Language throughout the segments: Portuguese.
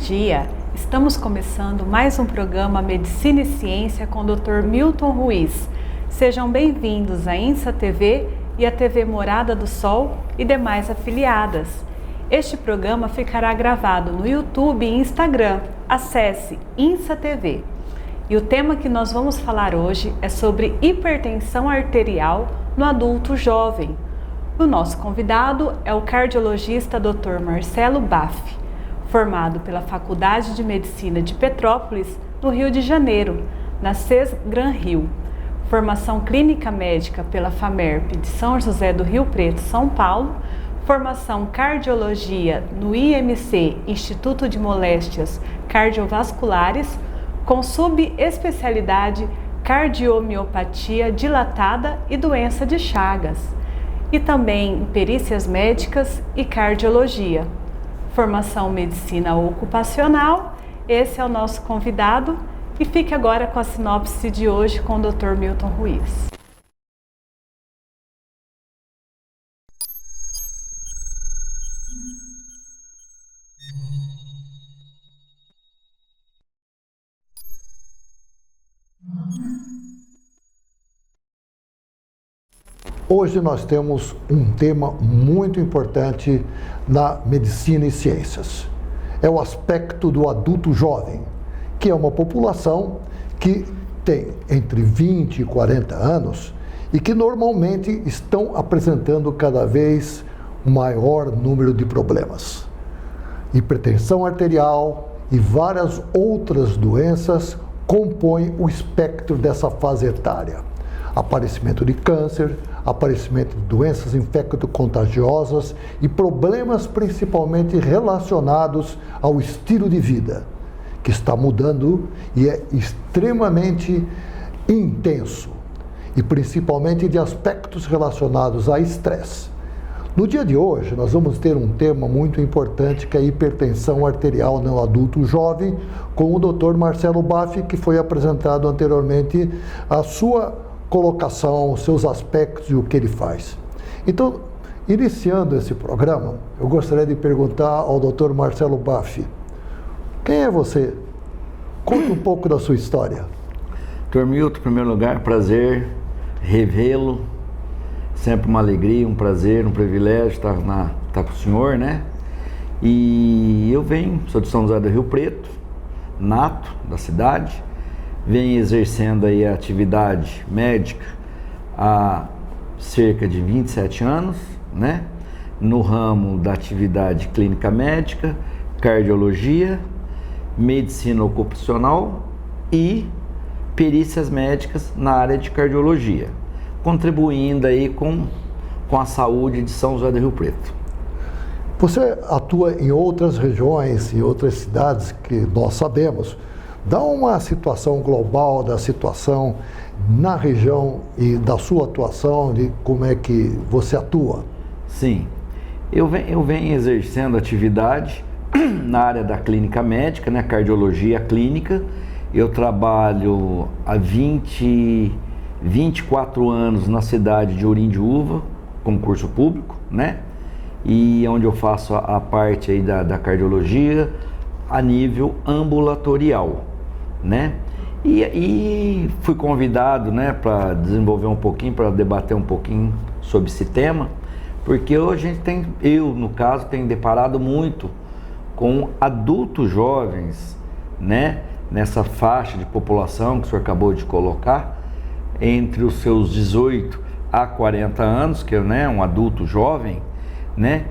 dia! Estamos começando mais um programa Medicina e Ciência com o Dr. Milton Ruiz. Sejam bem-vindos à INSA TV e à TV Morada do Sol e demais afiliadas. Este programa ficará gravado no YouTube e Instagram. Acesse INSA TV. E o tema que nós vamos falar hoje é sobre hipertensão arterial no adulto jovem. O nosso convidado é o cardiologista Dr. Marcelo Baff, formado pela Faculdade de Medicina de Petrópolis, no Rio de Janeiro, na CES Gran Rio. Formação clínica médica pela FAMERP de São José do Rio Preto, São Paulo. Formação cardiologia no IMC, Instituto de Moléstias Cardiovasculares, com subespecialidade cardiomiopatia dilatada e doença de Chagas. E também em perícias médicas e cardiologia. Formação medicina ocupacional, esse é o nosso convidado e fique agora com a sinopse de hoje com o Dr. Milton Ruiz. Hoje nós temos um tema muito importante na medicina e ciências. É o aspecto do adulto jovem, que é uma população que tem entre 20 e 40 anos e que normalmente estão apresentando cada vez um maior número de problemas. Hipertensão arterial e várias outras doenças compõem o espectro dessa fase etária. Aparecimento de câncer, aparecimento de doenças infecto-contagiosas e problemas principalmente relacionados ao estilo de vida, que está mudando e é extremamente intenso, e principalmente de aspectos relacionados a estresse. No dia de hoje, nós vamos ter um tema muito importante, que é a hipertensão arterial no adulto jovem, com o Dr. Marcelo Baff, que foi apresentado anteriormente a sua colocação, seus aspectos e o que ele faz. Então, iniciando esse programa, eu gostaria de perguntar ao Dr. Marcelo Baff, quem é você? Conte um pouco da sua história. Dr. Milton, em primeiro lugar, prazer revê-lo, sempre uma alegria, um prazer, um privilégio estar com o senhor, né? E eu sou de São José do Rio Preto, nato da cidade, venho exercendo aí a atividade médica há cerca de 27 anos, né? No ramo da atividade clínica médica, cardiologia, medicina ocupacional e perícias médicas na área de cardiologia, contribuindo aí com a saúde de São José do Rio Preto. Você atua em outras regiões, em outras cidades que nós sabemos. Dá uma situação global da situação na região e da sua atuação, de como é que você atua. Sim, eu venho exercendo atividade na área da clínica médica, né, cardiologia clínica. Eu trabalho há 24 anos na cidade de Orindiúva, concurso público, né? E onde eu faço a parte aí da cardiologia a nível ambulatorial, né? E fui convidado, né, para desenvolver um pouquinho, para debater um pouquinho sobre esse tema, porque hoje eu no caso tenho deparado muito com adultos jovens, né, nessa faixa de população que o senhor acabou de colocar, entre os seus 18 a 40 anos, que é, né, um adulto jovem, né,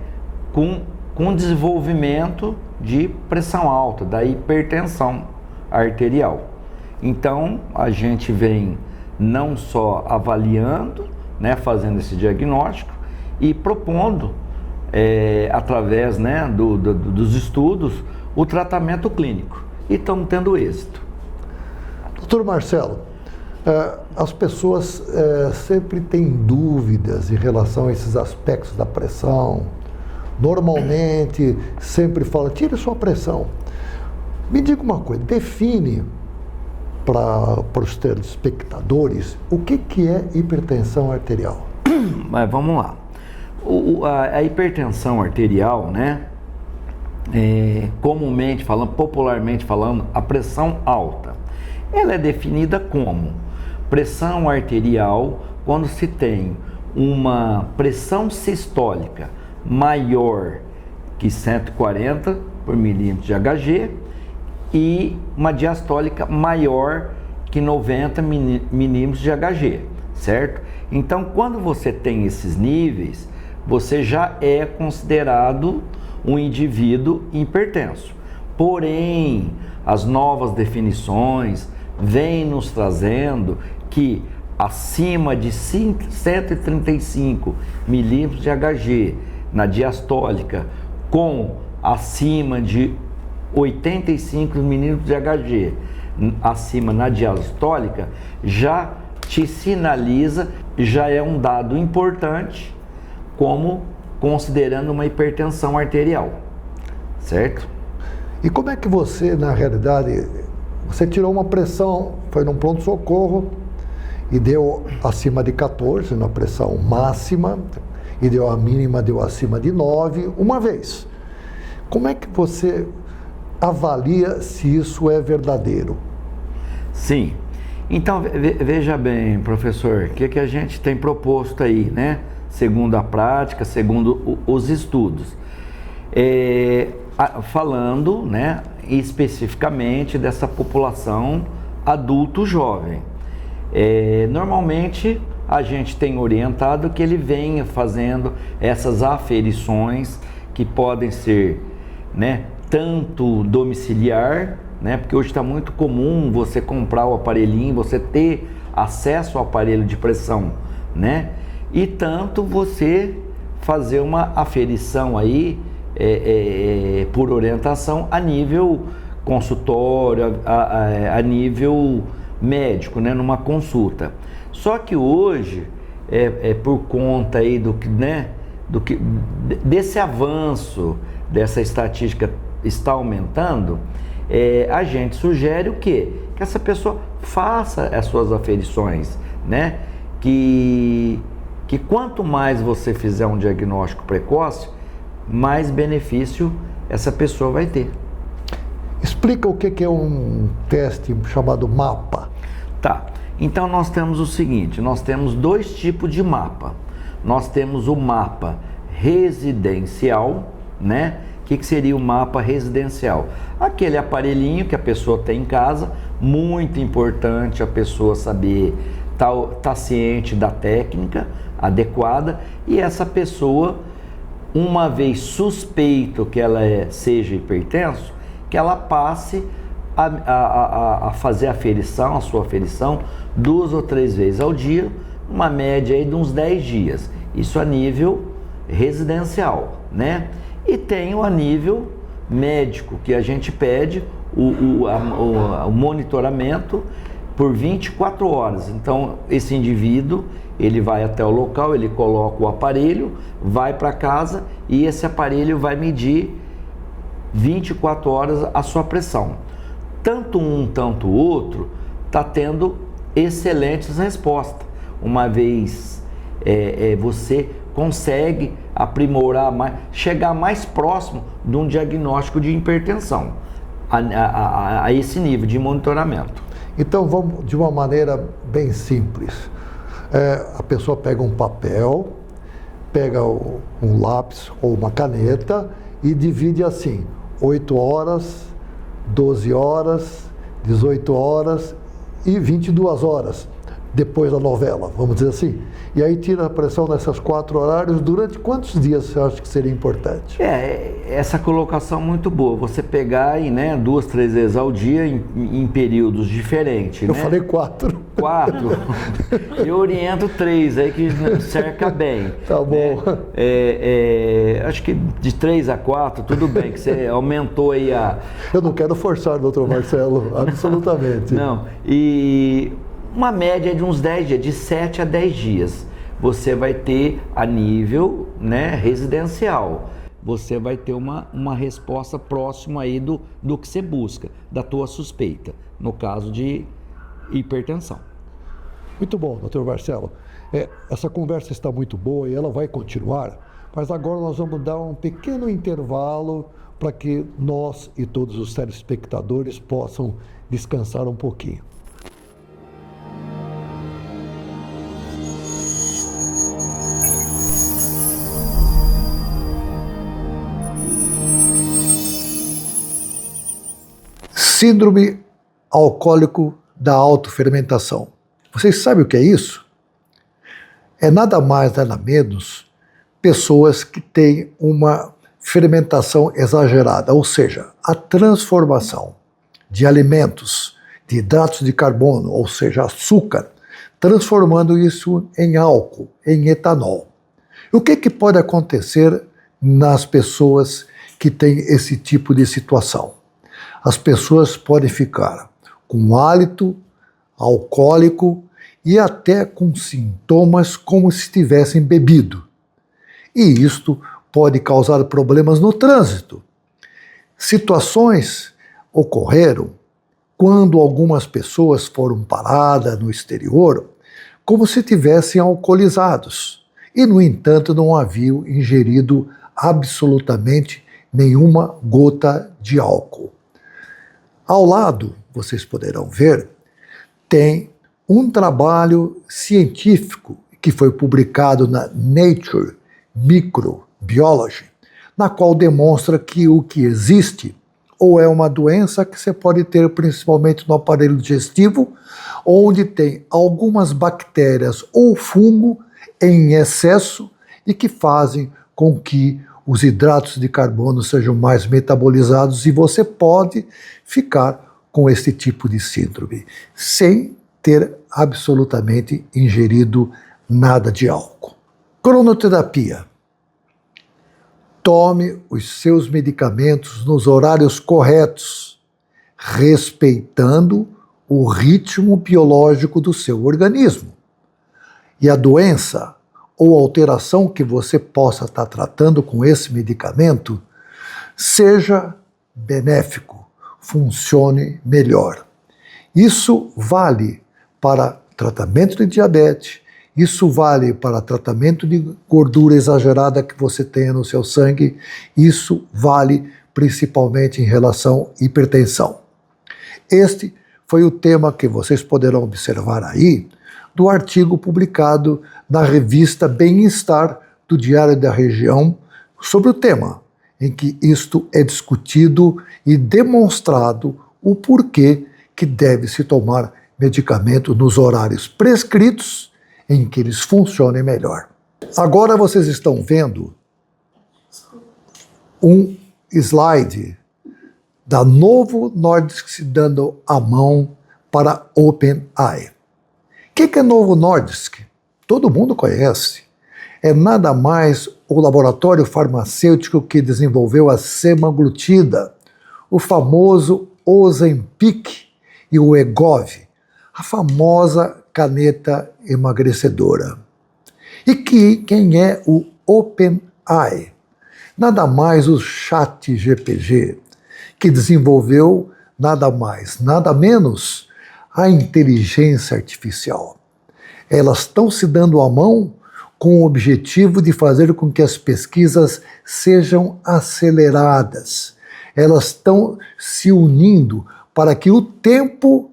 com desenvolvimento de pressão alta, da hipertensão arterial. Então, a gente vem não só avaliando, né, fazendo esse diagnóstico e propondo, através, né, dos estudos, o tratamento clínico. E estamos tendo êxito. Doutor Marcelo, as pessoas sempre têm dúvidas em relação a esses aspectos da pressão. Normalmente, sempre fala, tire sua pressão. Me diga uma coisa, define para os telespectadores o que é hipertensão arterial. Mas vamos lá. A hipertensão arterial, né, comumente falando, popularmente falando, a pressão alta. Ela é definida como pressão arterial quando se tem uma pressão sistólica maior que 140 por milímetro de Hg e uma diastólica maior que 90 milímetros de Hg, certo? Então, quando você tem esses níveis, você já é considerado um indivíduo hipertenso. Porém, as novas definições vêm nos trazendo que acima de 135 milímetros de Hg na diastólica, com acima de 85 milímetros de Hg acima na diastólica, já te sinaliza, já é um dado importante como considerando uma hipertensão arterial, certo? E como é que você, na realidade, você tirou uma pressão, foi num pronto-socorro e deu acima de 14 na pressão máxima e deu a mínima, deu acima de 9 uma vez. Como é que você avalia se isso é verdadeiro? Sim. Então, veja bem, professor, o que a gente tem proposto aí, né? Segundo a prática, segundo os estudos. Falando, né, especificamente dessa população adulto jovem. Normalmente, a gente tem orientado que ele venha fazendo essas aferições que podem ser, né, tanto domiciliar, né, porque hoje está muito comum você comprar o aparelhinho, você ter acesso ao aparelho de pressão, né, e tanto você fazer uma aferição aí por orientação a nível consultório, a nível médico, né, numa consulta. Só que hoje, por conta aí desse avanço, dessa estatística está aumentando, a gente sugere o quê? Que essa pessoa faça as suas aferições, né? Que quanto mais você fizer um diagnóstico precoce, mais benefício essa pessoa vai ter. Explica o que é um teste chamado MAPA. Tá, então nós temos o seguinte, nós temos dois tipos de mapa. Nós temos o mapa residencial, né? O que seria o mapa residencial? Aquele aparelhinho que a pessoa tem em casa, muito importante a pessoa saber, tá ciente da técnica adequada, e essa pessoa, uma vez suspeito que ela seja hipertenso, que ela passe a fazer a sua aferição 2 ou 3 vezes ao dia, uma média aí de uns 10 dias. Isso a nível residencial, né? E tem o a nível médico, que a gente pede o monitoramento por 24 horas. Então, esse indivíduo, ele vai até o local, ele coloca o aparelho, vai para casa e esse aparelho vai medir 24 horas a sua pressão. Tanto um, tanto o outro, está tendo excelentes respostas. Uma vez você consegue aprimorar mais, chegar mais próximo de um diagnóstico de hipertensão, a esse nível de monitoramento. Então vamos de uma maneira bem simples. A pessoa pega um papel, pega um lápis ou uma caneta e divide assim, 8 horas, 12 horas, 18 horas e 22 horas depois da novela, vamos dizer assim. E aí tira a pressão nessas 4 horários. Durante quantos dias você acha que seria importante? Essa colocação muito boa. Você pegar aí, né, 2, 3 vezes ao dia em períodos diferentes. Eu né? falei 4. 4? Eu oriento 3 aí que cerca bem. Tá bom. Né? Acho que de 3 a 4, tudo bem, que você aumentou aí a... Eu não quero forçar, doutor Marcelo, absolutamente. Não, e... uma média de uns 10 dias, de 7 a 10 dias, você vai ter a nível, né, residencial. Você vai ter uma resposta próxima aí do que você busca, da tua suspeita, no caso de hipertensão. Muito bom, doutor Marcelo. Essa conversa está muito boa e ela vai continuar, Mas agora nós vamos dar um pequeno intervalo para que nós e todos os telespectadores possam descansar um pouquinho. Síndrome alcoólico da autofermentação. Vocês sabem o que é isso? É nada mais, nada menos, pessoas que têm uma fermentação exagerada, ou seja, a transformação de alimentos, de hidratos de carbono, ou seja, açúcar, transformando isso em álcool, em etanol. O que pode acontecer nas pessoas que têm esse tipo de situação? As pessoas podem ficar com hálito alcoólico e até com sintomas como se tivessem bebido. E isto pode causar problemas no trânsito. Situações ocorreram quando algumas pessoas foram paradas no exterior como se tivessem alcoolizados e, no entanto, não haviam ingerido absolutamente nenhuma gota de álcool. Ao lado, vocês poderão ver, tem um trabalho científico que foi publicado na Nature Microbiology, na qual demonstra que o que existe ou é uma doença que você pode ter principalmente no aparelho digestivo, onde tem algumas bactérias ou fungo em excesso e que fazem com que os hidratos de carbono sejam mais metabolizados e você pode ficar com esse tipo de síndrome, sem ter absolutamente ingerido nada de álcool. Cronoterapia. Tome os seus medicamentos nos horários corretos, respeitando o ritmo biológico do seu organismo. E a doença ou alteração que você possa estar tratando com esse medicamento seja benéfico, funcione melhor. Isso vale para tratamento de diabetes, isso vale para tratamento de gordura exagerada que você tenha no seu sangue, isso vale principalmente em relação à hipertensão. Este foi o tema que vocês poderão observar aí do artigo publicado na revista Bem-Estar do Diário da Região sobre o tema, em que isto é discutido e demonstrado o porquê que deve-se tomar medicamento nos horários prescritos em que eles funcionem melhor. Agora vocês estão vendo um slide da Novo Nordisk dando a mão para OpenAI. O que é Novo Nordisk? Todo mundo conhece. É nada mais o laboratório farmacêutico que desenvolveu a semaglutida, o famoso Ozempic e o Wegovy, a famosa caneta emagrecedora. E quem é o OpenAI? Nada mais o ChatGPT, que desenvolveu nada mais, nada menos a inteligência artificial. Elas estão se dando a mão com o objetivo de fazer com que as pesquisas sejam aceleradas. Elas estão se unindo para que o tempo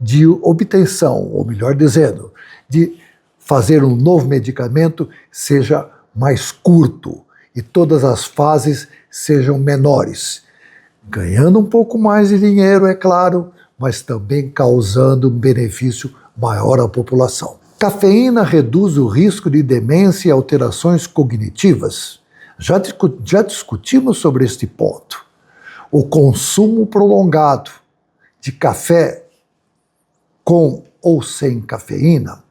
de obtenção, ou melhor dizendo, de fazer um novo medicamento seja mais curto e todas as fases sejam menores, ganhando um pouco mais de dinheiro, é claro, mas também causando um benefício maior à população. Cafeína reduz o risco de demência e alterações cognitivas. Já discutimos sobre este ponto. O consumo prolongado de café com ou sem cafeína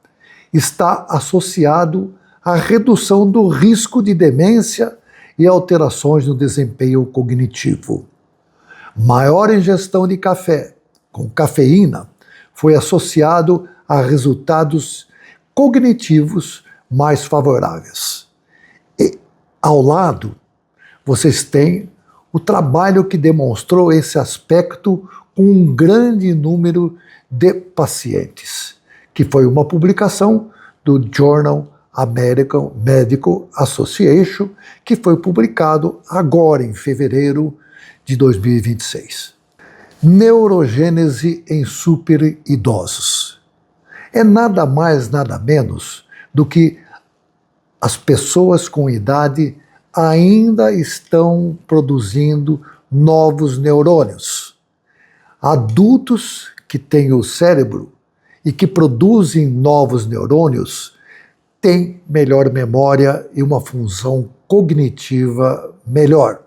está associado à redução do risco de demência e alterações no desempenho cognitivo. Maior ingestão de café com cafeína foi associado a resultados cognitivos mais favoráveis. E, ao lado, vocês têm o trabalho que demonstrou esse aspecto com um grande número de pacientes, que foi uma publicação do Journal American Medical Association, que foi publicado agora em fevereiro de 2026. Neurogênese em superidosos. É nada mais, nada menos do que as pessoas com idade ainda estão produzindo novos neurônios. Adultos que têm o cérebro e que produzem novos neurônios têm melhor memória e uma função cognitiva melhor.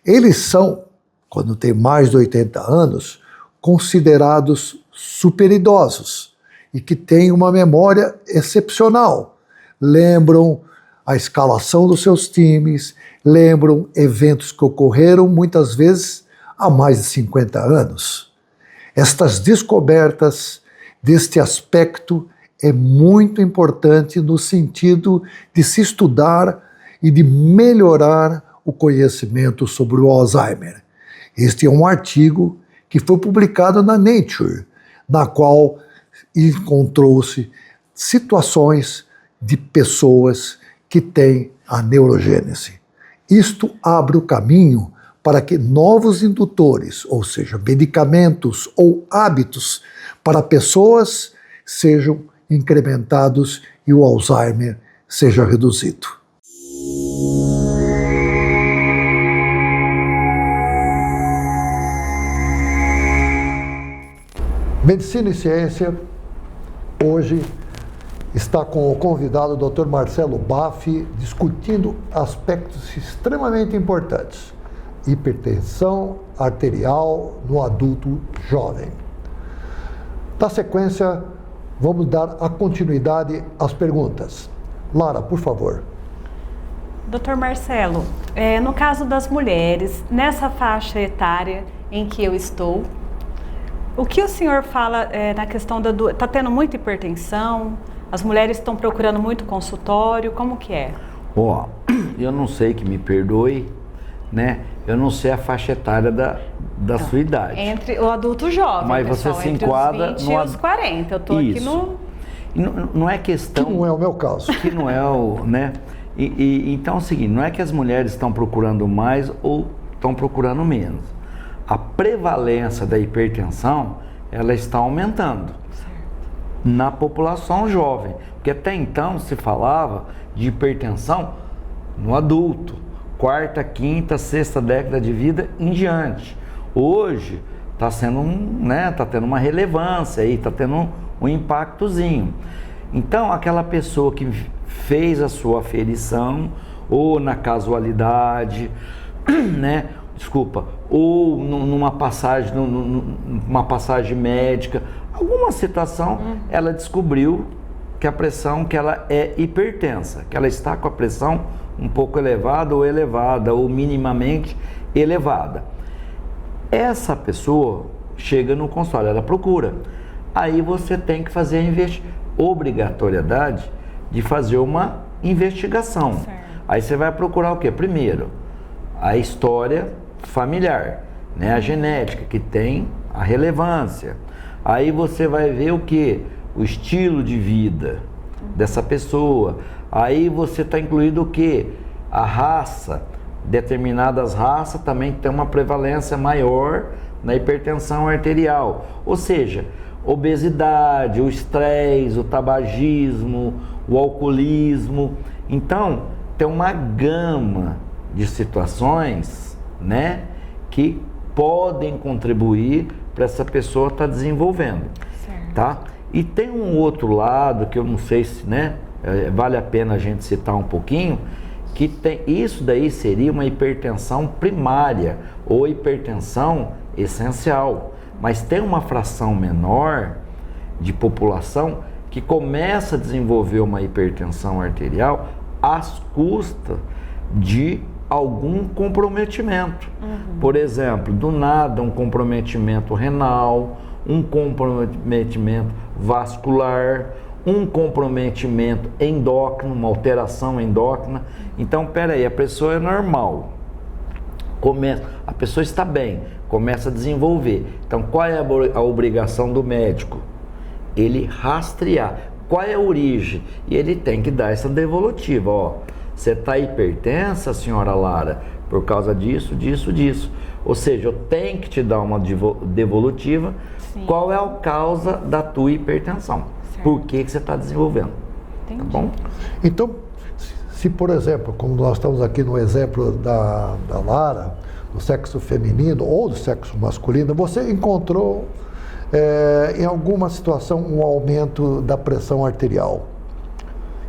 Eles são, quando têm mais de 80 anos, considerados superidosos e que têm uma memória excepcional. Lembram a escalação dos seus times, lembram eventos que ocorreram muitas vezes há mais de 50 anos. Estas descobertas deste aspecto é muito importante no sentido de se estudar e de melhorar o conhecimento sobre o Alzheimer. Este é um artigo que foi publicado na Nature, na qual encontrou-se situações de pessoas que têm a neurogênese. Isto abre o caminho para que novos indutores, ou seja, medicamentos ou hábitos para pessoas sejam incrementados e o Alzheimer seja reduzido. Medicina e Ciência, hoje, está com o convidado Dr. Marcelo Baffi, discutindo aspectos extremamente importantes. Hipertensão arterial no adulto jovem. Na sequência, vamos dar a continuidade às perguntas. Lara, por favor. Dr. Marcelo, no caso das mulheres, nessa faixa etária em que eu estou, o que o senhor fala na questão da doença? Está tendo muita hipertensão? As mulheres estão procurando muito consultório? Como que é? Eu não sei, que me perdoe, né? Eu não sei a faixa etária da sua idade. Entre o adulto jovem, mas pessoal, você se entre enquadra os 20 e os 40. Eu estou aqui no... Não é questão... Que não é o meu caso. Que não é o... né? Então é o seguinte, não é que as mulheres estão procurando mais ou estão procurando menos. A prevalência da hipertensão, ela está aumentando na população jovem. Porque até então se falava de hipertensão no adulto, quarta, quinta, sexta década de vida em diante. Hoje está sendo tá tendo uma relevância aí, está tendo um impactozinho. Então aquela pessoa que fez a sua aferição, ou na casualidade, né? Ou numa passagem, numa passagem médica, alguma situação, ela descobriu que a pressão, que ela é hipertensa, que ela está com a pressão um pouco elevada, ou minimamente elevada. Essa pessoa chega no consultório, ela procura. Aí você tem que fazer a obrigatoriedade de fazer uma investigação. Certo. Aí você vai procurar o quê? Primeiro, a história familiar, né? A genética, que tem a relevância. Aí você vai ver o quê? O estilo de vida dessa pessoa. Aí você está incluído o quê? A raça. Determinadas raças também têm uma prevalência maior na hipertensão arterial. Ou seja, obesidade, o estresse, o tabagismo, o alcoolismo. Então, tem uma gama de situações, né, que podem contribuir para essa pessoa estar desenvolvendo. Certo. Tá? E tem um outro lado que eu não sei se, né, vale a pena a gente citar um pouquinho, que tem, isso daí seria uma hipertensão primária ou hipertensão essencial, mas tem uma fração menor de população que começa a desenvolver uma hipertensão arterial às custas de algum comprometimento. Por exemplo, do nada um comprometimento renal, um comprometimento vascular, um comprometimento endócrino, uma alteração endócrina. Então, peraí, a pessoa é normal, a pessoa está bem, começa a desenvolver. Então, qual é a obrigação do médico? Ele rastrear. qual é a origem? E ele tem que dar essa devolutiva, ó, você está hipertensa, senhora Lara, por causa disso, disso, disso. Ou seja, eu tenho que te dar uma devolutiva. Sim. Qual é a causa da tua hipertensão? Certo. Por que você está desenvolvendo? Entendi. Tá bom? Então, se por exemplo, como nós estamos aqui no exemplo da Lara, do sexo feminino ou do sexo masculino, você encontrou em alguma situação um aumento da pressão arterial.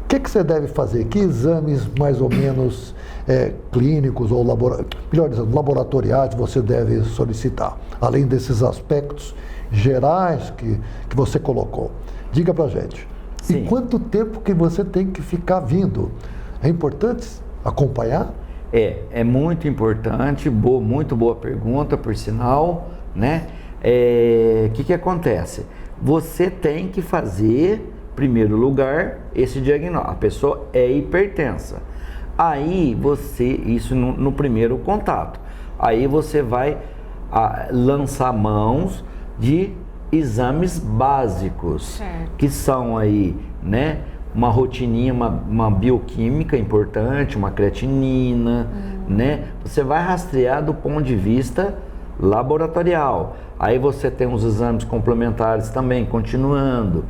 O que você deve fazer? Que exames mais ou menos clínicos ou melhor dizendo, laboratoriais você deve solicitar, além desses aspectos gerais que você colocou? Diga pra gente. Sim. E quanto tempo que você tem que ficar vindo? É importante acompanhar? É muito importante, muito boa pergunta, por sinal, né? Que acontece? Você tem que fazer, em primeiro lugar, esse diagnóstico. A pessoa é hipertensa. Aí isso no primeiro contato. Aí você vai lançar mãos de exames básicos, certo. Que são aí, né? Uma rotininha, uma bioquímica importante, uma creatinina, né? Você vai rastrear do ponto de vista laboratorial. Aí você tem os exames complementares também, continuando,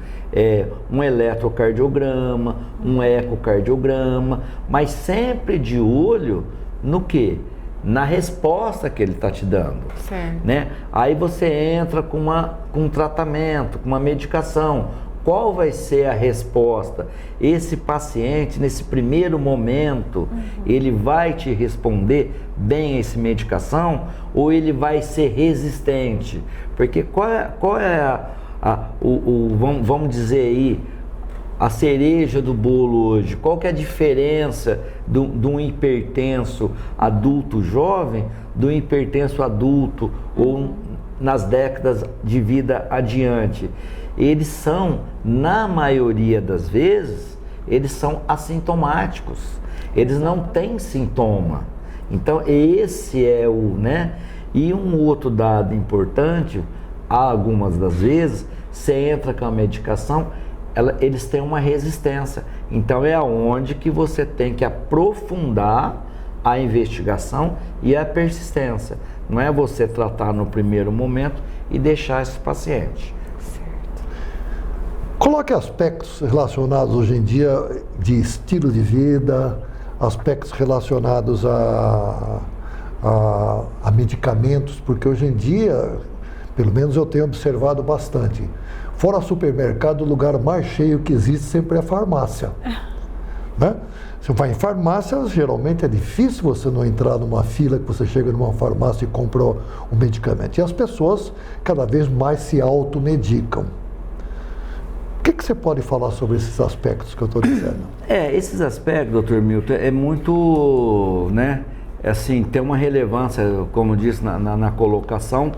um eletrocardiograma, um ecocardiograma, mas sempre de olho no quê? Na resposta que ele está te dando, certo. Né? Aí você entra com um tratamento, com uma medicação. Qual vai ser a resposta? Esse paciente, nesse primeiro momento, ele vai te responder bem a essa medicação ou ele vai ser resistente? Porque qual é vamos dizer aí, a cereja do bolo hoje? Qual que é a diferença de um hipertenso adulto jovem do hipertenso adulto ou nas décadas de vida adiante? Eles são, na maioria das vezes, eles são assintomáticos. Eles não têm sintoma. Então, esse é né? E um outro dado importante, algumas das vezes, você entra com a medicação, eles têm uma resistência. Então, é aonde que você tem que aprofundar a investigação e a persistência. Não é você tratar no primeiro momento e deixar esse paciente. Coloque aspectos relacionados hoje em dia de estilo de vida, aspectos relacionados a medicamentos, porque hoje em dia, pelo menos eu tenho observado bastante, fora supermercado, o lugar mais cheio que existe sempre é a farmácia. Né? Você vai em farmácia, geralmente é difícil você não entrar numa fila que você chega numa farmácia e compra um medicamento. E as pessoas cada vez mais se automedicam. O que você pode falar sobre esses aspectos que eu estou dizendo? Esses aspectos, doutor Milton, é muito, né, assim, tem uma relevância, como disse na colocação,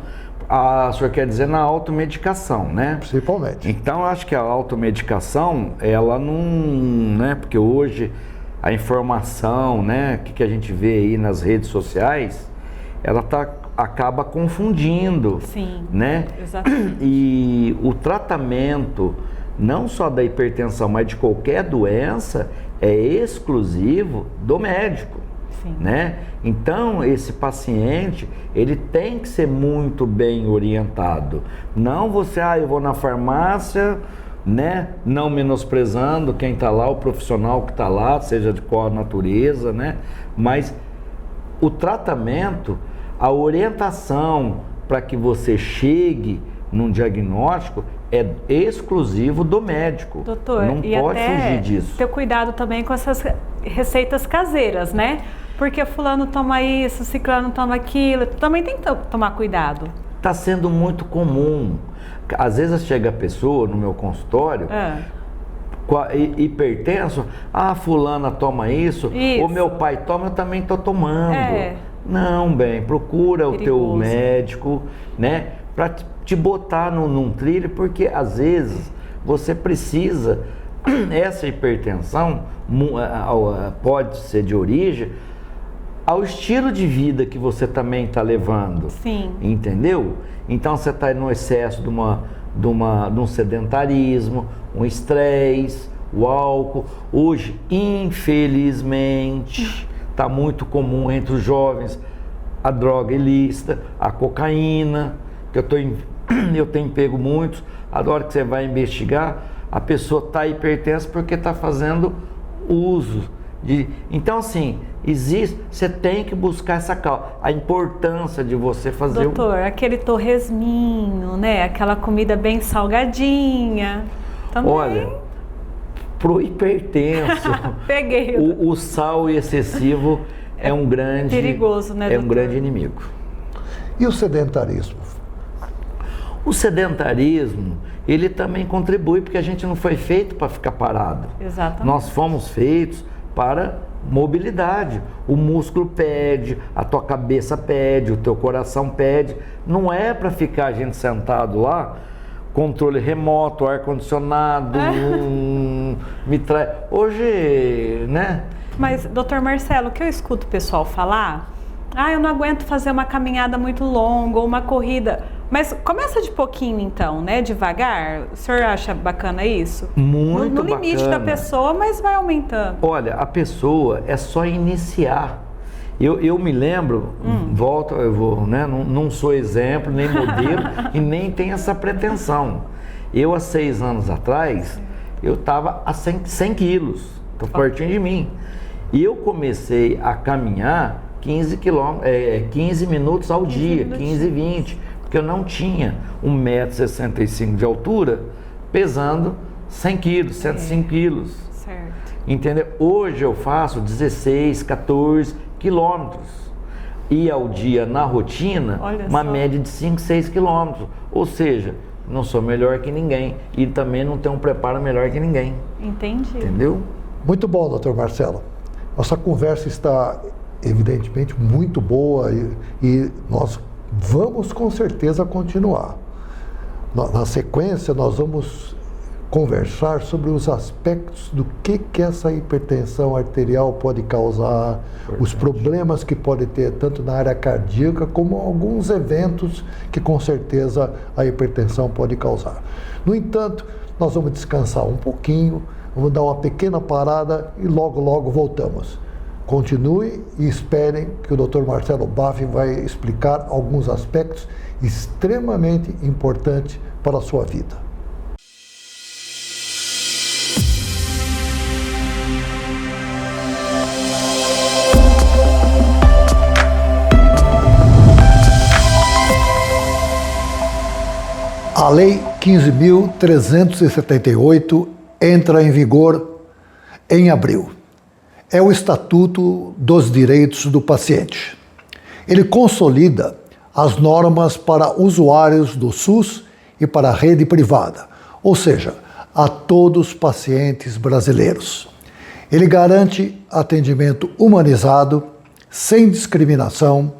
o senhor quer dizer na automedicação, né? Principalmente. Então, eu acho que a automedicação, ela não, né, porque hoje a informação, né, que a gente vê aí nas redes sociais, ela acaba confundindo. Sim, né? Exatamente. E o tratamento, não só da hipertensão, mas de qualquer doença, é exclusivo do médico. Sim. Né? Então, esse paciente, ele tem que ser muito bem orientado. Não você, eu vou na farmácia, né? Não menosprezando quem está lá, o profissional que está lá, seja de qual natureza, né? Mas o tratamento, a orientação para que você chegue num diagnóstico é exclusivo do médico. Doutor, não pode fugir disso. Ter cuidado também com essas receitas caseiras, né? Porque fulano toma isso, ciclano toma aquilo, também tem que tomar cuidado. Está sendo muito comum. Às vezes chega a pessoa no meu consultório, hipertenso, fulana toma isso, o meu pai toma, eu também estou tomando. Não, bem, procura o teu médico, né, para te botar num trilho, porque às vezes você precisa, essa hipertensão pode ser de origem ao estilo de vida que você também está levando. Sim. Entendeu? Então você está no excesso de de um sedentarismo, um estresse, o álcool. Hoje, infelizmente, está muito comum entre os jovens a droga ilícita, a cocaína, que eu tenho pego muitos. A hora que você vai investigar, a pessoa está hipertensa porque está fazendo uso de... Então, assim, você tem que buscar essa causa, a importância de você fazer... Doutor, aquele torresminho, né? Aquela comida bem salgadinha, também... Olha, pro hipertenso, Peguei. O sal excessivo é um grande... perigoso, né, um grande inimigo. E o sedentarismo? O sedentarismo, ele também contribui, porque a gente não foi feito para ficar parado. Exatamente. Nós fomos feitos para mobilidade. O músculo pede, a tua cabeça pede, o teu coração pede. Não é para ficar a gente sentado lá, controle remoto, ar-condicionado, Hoje, né? Mas, doutor Marcelo, o que eu escuto o pessoal falar? Eu não aguento fazer uma caminhada muito longa ou uma corrida. Mas começa de pouquinho então, né? Devagar. O senhor acha bacana isso? Muito no limite bacana. da pessoa, mas vai aumentando. Olha, a pessoa é só iniciar. Eu me lembro, eu vou, né? Não sou exemplo, nem modelo e nem tenho essa pretensão. Eu, há 6 anos atrás, eu estava a 100 quilos, tô pertinho de mim. E eu comecei a caminhar 15 minutos ao dia, 15, 20, porque eu não tinha 1,65 m de altura, pesando 100 quilos, 105 quilos. Certo. Entendeu? Hoje eu faço 16, 14 quilômetros. E ao dia, na rotina, uma média de 5, 6 quilômetros. Ou seja, não sou melhor que ninguém. E também não tenho um preparo melhor que ninguém. Entendi. Entendeu? Muito bom, doutor Marcelo. Nossa conversa está evidentemente muito boa e nós vamos com certeza continuar. Na sequência, nós vamos conversar sobre os aspectos do que essa hipertensão arterial pode causar, os problemas que pode ter tanto na área cardíaca como alguns eventos que com certeza a hipertensão pode causar. No entanto, nós vamos descansar um pouquinho, vamos dar uma pequena parada e logo voltamos. Continue e esperem que o Dr. Marcelo Baff vai explicar alguns aspectos extremamente importantes para a sua vida. A Lei 15.378 entra em vigor em abril. É o Estatuto dos Direitos do Paciente. Ele consolida as normas para usuários do SUS e para a rede privada, ou seja, a todos os pacientes brasileiros. Ele garante atendimento humanizado, sem discriminação,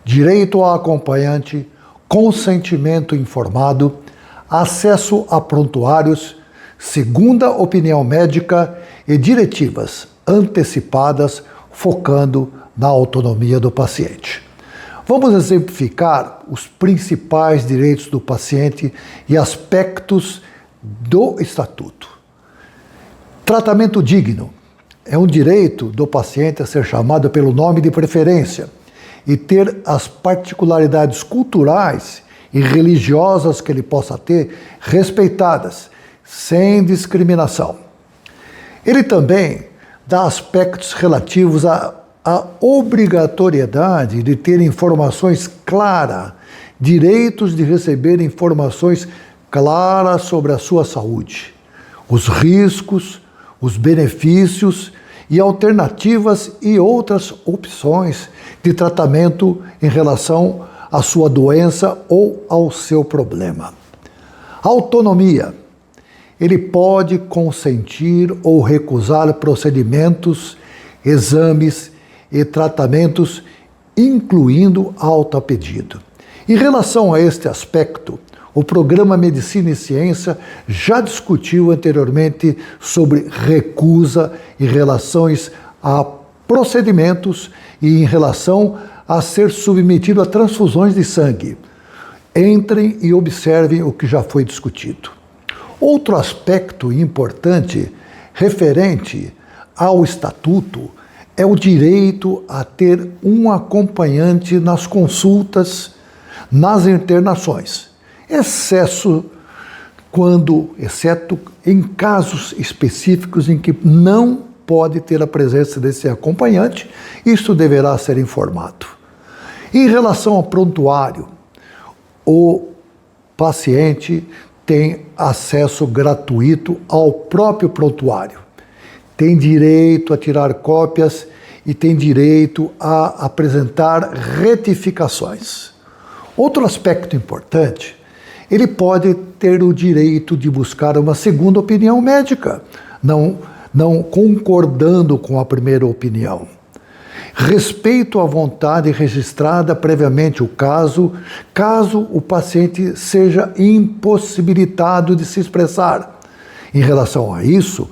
direito a acompanhante, consentimento informado, acesso a prontuários, segunda opinião médica e diretivas antecipadas, focando na autonomia do paciente. Vamos exemplificar os principais direitos do paciente e aspectos do Estatuto. Tratamento digno é um direito do paciente a ser chamado pelo nome de preferência e ter as particularidades culturais e religiosas que ele possa ter respeitadas, sem discriminação. Ele também dá aspectos relativos à obrigatoriedade de ter informações claras, direitos de receber informações claras sobre a sua saúde, os riscos, os benefícios e alternativas e outras opções de tratamento em relação à sua doença ou ao seu problema. Autonomia. Ele pode consentir ou recusar procedimentos, exames e tratamentos, incluindo alta a pedido. Em relação a este aspecto, o programa Medicina e Ciência já discutiu anteriormente sobre recusa em relações a procedimentos e em relação a ser submetido a transfusões de sangue. entrem e observem o que já foi discutido. Outro aspecto importante referente ao estatuto é o direito a ter um acompanhante nas consultas, nas internações, exceto em casos específicos em que não pode ter a presença desse acompanhante, isso deverá ser informado. Em relação ao prontuário, o paciente tem acesso gratuito ao próprio prontuário. Tem direito a tirar cópias e tem direito a apresentar retificações. Outro aspecto importante, ele pode ter o direito de buscar uma segunda opinião médica, não concordando com a primeira opinião. Respeito à vontade registrada previamente o caso o paciente seja impossibilitado de se expressar. Em relação a isso,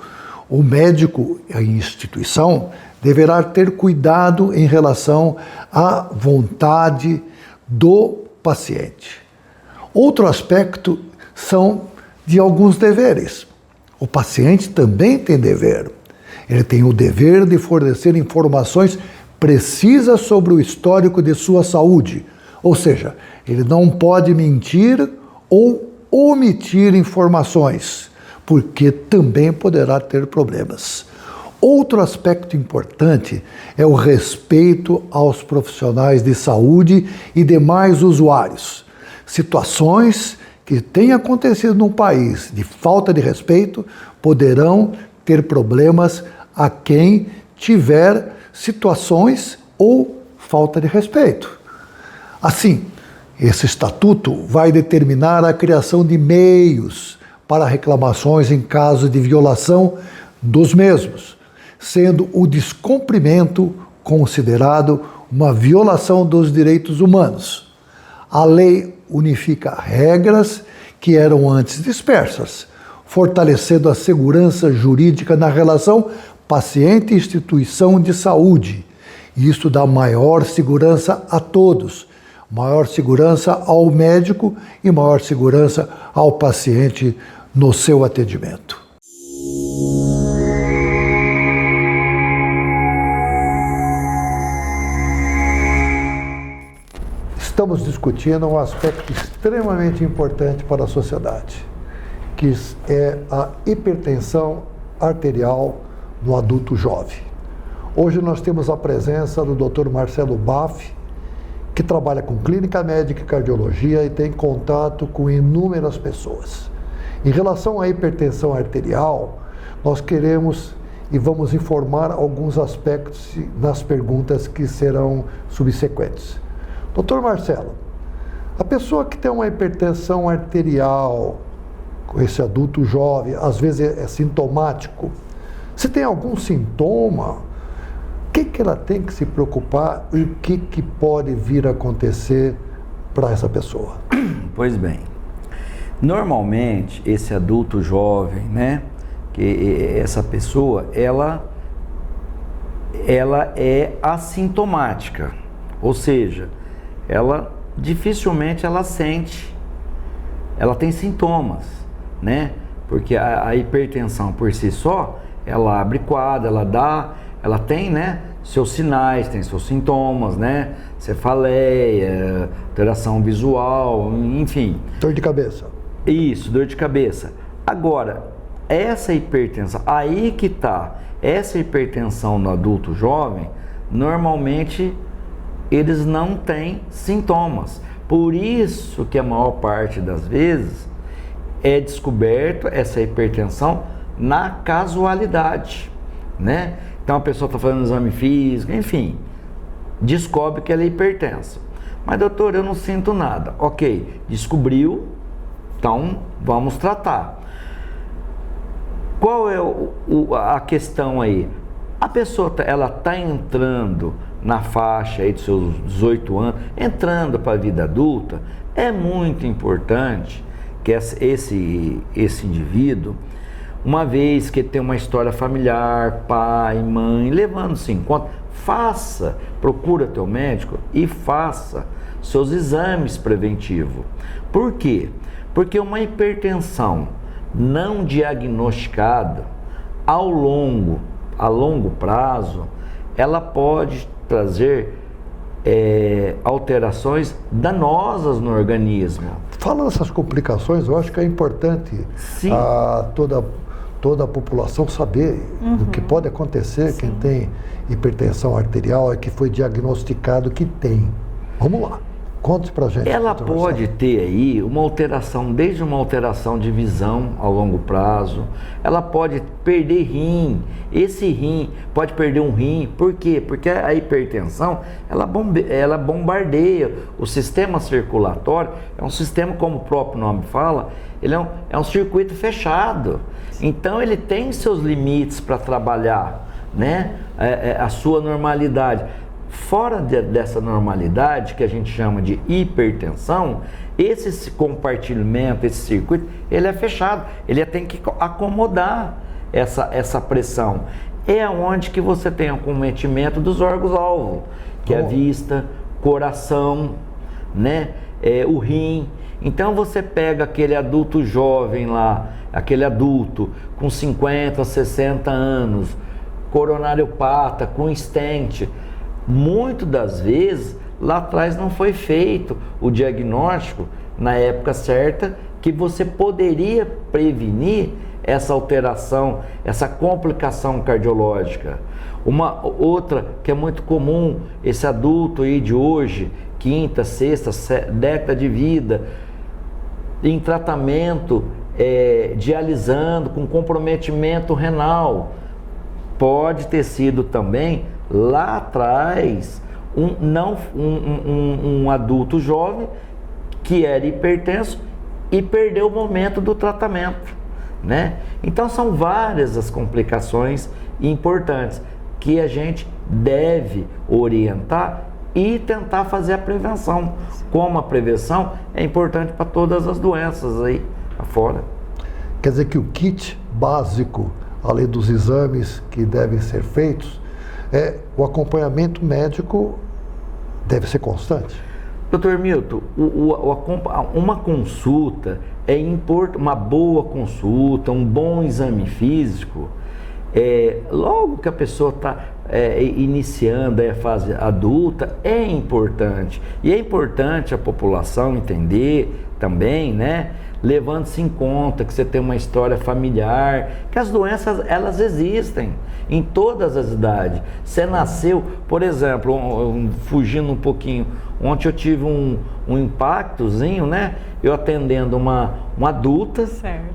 o médico e a instituição deverá ter cuidado em relação à vontade do paciente. Outro aspecto são de alguns deveres. O paciente também tem dever. Ele tem o dever de fornecer informações precisas sobre o histórico de sua saúde. Ou seja, ele não pode mentir ou omitir informações, porque também poderá ter problemas. Outro aspecto importante é o respeito aos profissionais de saúde e demais usuários. Situações que têm acontecido no país de falta de respeito poderão ter problemas a quem tiver situações ou falta de respeito. Assim, esse estatuto vai determinar a criação de meios para reclamações em caso de violação dos mesmos, sendo o descumprimento considerado uma violação dos direitos humanos. A lei unifica regras que eram antes dispersas, fortalecendo a segurança jurídica na relação paciente e instituição de saúde. Isso dá maior segurança a todos, maior segurança ao médico e maior segurança ao paciente no seu atendimento. Estamos discutindo um aspecto extremamente importante para a sociedade, que é a hipertensão arterial no adulto jovem. Hoje nós temos a presença do Dr. Marcelo Baff, que trabalha com clínica médica e cardiologia e tem contato com inúmeras pessoas. Em relação à hipertensão arterial, nós queremos e vamos informar alguns aspectos nas perguntas que serão subsequentes. Doutor Marcelo, a pessoa que tem uma hipertensão arterial, esse adulto jovem, às vezes é sintomático, se tem algum sintoma, o que ela tem que se preocupar e o que pode vir a acontecer para essa pessoa? Pois bem, normalmente esse adulto jovem, né, que essa pessoa, ela é assintomática, ou seja, ela dificilmente ela sente, ela tem sintomas, né? Porque a hipertensão por si só, ela abre quadro, ela tem, né, seus sinais, tem seus sintomas, né? Cefaleia, alteração visual, enfim. Dor de cabeça. Isso, dor de cabeça. Agora, essa hipertensão, aí que tá, essa hipertensão no adulto jovem, normalmente eles não têm sintomas. Por isso que a maior parte das vezes é descoberto essa hipertensão na casualidade, né? Então a pessoa está fazendo um exame físico, enfim, descobre que ela é hipertensa. Mas doutor, eu não sinto nada. Ok, descobriu, então vamos tratar. Qual é a questão aí? A pessoa ela está entrando na faixa aí dos seus 18 anos, entrando para a vida adulta, é muito importante que esse indivíduo, uma vez que tem uma história familiar, pai, mãe, levando-se em conta, procura teu médico e faça seus exames preventivos. Por quê? Porque uma hipertensão não diagnosticada a longo prazo, ela pode trazer alterações danosas no organismo. Falando dessas complicações, eu acho que é importante toda a população saber o que pode acontecer. Sim. Quem tem hipertensão arterial é que foi diagnosticado que tem. Vamos lá. Conte pra gente. Ela pode ter aí uma alteração, desde uma alteração de visão a longo prazo, ela pode perder rim, esse rim pode perder um rim. Por quê? Porque a hipertensão, ela bombardeia o sistema circulatório, é um sistema, como o próprio nome fala, ele é um circuito fechado, então ele tem seus limites para trabalhar, né? A sua normalidade. Fora dessa normalidade, que a gente chama de hipertensão, esse compartimento, esse circuito, ele é fechado, ele tem que acomodar essa pressão. É onde que você tem o acometimento dos órgãos-alvo, que é a vista, coração, né? O rim. Então você pega aquele adulto jovem lá, aquele adulto com 50, 60 anos, coronariopata, com stent. Muitas das vezes, lá atrás não foi feito o diagnóstico na época certa, que você poderia prevenir essa alteração, essa complicação cardiológica. Uma outra que é muito comum, esse adulto aí de hoje, quinta, sexta, década de vida, em tratamento, dialisando, com comprometimento renal, pode ter sido também lá atrás um adulto jovem que era hipertenso e perdeu o momento do tratamento, né? Então são várias as complicações importantes que a gente deve orientar e tentar fazer a prevenção. Como a prevenção é importante para todas as doenças aí afora. Quer dizer que o kit básico, além dos exames que devem ser feitos, o acompanhamento médico deve ser constante? Doutor Milton, uma consulta é importante, uma boa consulta, um bom exame físico, logo que a pessoa está iniciando a fase adulta, é importante. E é importante a população entender também, né? Levando-se em conta que você tem uma história familiar, que as doenças, elas existem em todas as idades. Você nasceu, por exemplo, fugindo um pouquinho, ontem eu tive um impactozinho, né? Eu atendendo uma adulta,